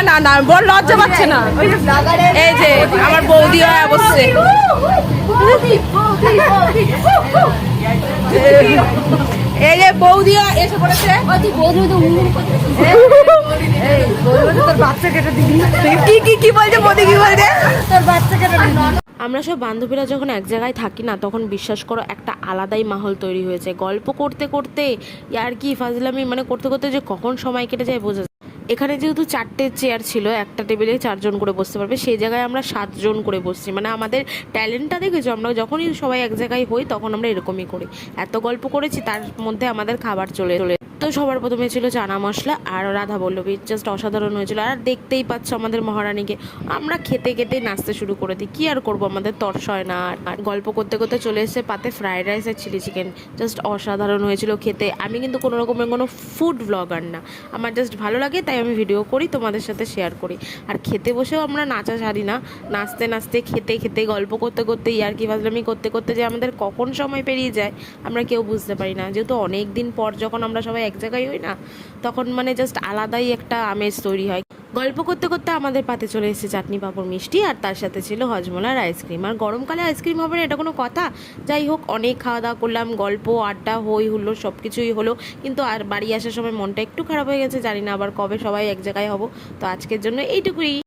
না না বল, লজ্জা পাচ্ছে না। এই যে আমার বৌদি হয় বসছে, এই যে বৌদি এসে পড়েছে। তোর বাচ্চা কেটে দিবি? কি বলছে বৌদি, কি বলছে? তোর বাচ্চা কেটে দিবি। আমরা সব বান্ধবীরা যখন এক জায়গায় থাকি না, তখন বিশ্বাস করো একটা আলাদাই মাহল তৈরি হয়েছে। গল্প করতে করতে আর কি ফাজলামি মানে করতে করতে যে কখন সময় কেটে যায় বোঝা যায়। এখানে যেহেতু 4টে চেয়ার ছিল, একটা টেবিলে 4জন করে বসতে পারবে, সেই জায়গায় আমরা 7জন করে বসছি। মানে আমাদের ট্যালেন্টটা দেখেছো, আমরা যখনই সবাই এক জায়গায় হই তখন আমরা এরকমই করি। এত গল্প করেছি, তার মধ্যে আমাদের খাবার চলে চলে তো সবার প্রথমে ছিল চানা মশলা আর রাধা বল্লভী, জাস্ট অসাধারণ হয়েছিল। আর দেখতেই পাচ্ছ আমাদের মহারানীকে, আমরা খেতে খেতে নাচতে শুরু করে দিই। কি আর করবো, আমাদের তর্স হয় না। আর গল্প করতে করতে চলে এসেছে পাতে ফ্রাইড রাইস আর চিলি চিকেন, জাস্ট অসাধারণ হয়েছিল খেতে। আমি কিন্তু কোনো রকমের কোনো ফুড ব্লগার না, আমার জাস্ট ভালো লাগে তাই আমি ভিডিও করি, তোমাদের সাথে শেয়ার করি। আর খেতে বসেও আমরা নাচা ছাড়ি না, নাচতে নাচতে খেতে খেতে গল্প করতে করতে ইয়ার্কি ফাজলামি করতে করতে যে আমাদের কখন সময় পেরিয়ে যায় আমরা কেউ বুঝতে পারি না। যেহেতু অনেক দিন পর যখন আমরা সবাই এক জায়গায় হই না, তখন মানে জাস্ট আলাদাই একটা আমেজ তৈরি হয়। গল্প করতে করতে আমাদের পাতে চলে এসেছে চাটনি পাঁপড় মিষ্টি, আর তার সাথে ছিল হজমোলার আইসক্রিম। আর গরমকালে আইসক্রিম হবে না এটা কোনো কথা? যাই হোক, অনেক খাওয়া দাওয়া করলাম, গল্প আড্ডা হই হুল্লো সব কিছুই হলো। কিন্তু আর বাড়ি আসার সময় মনটা একটু খারাপ হয়ে গেছে, জানি না আবার কবে সবাই এক জায়গায় হব। তো আজকের জন্য এইটুকুই।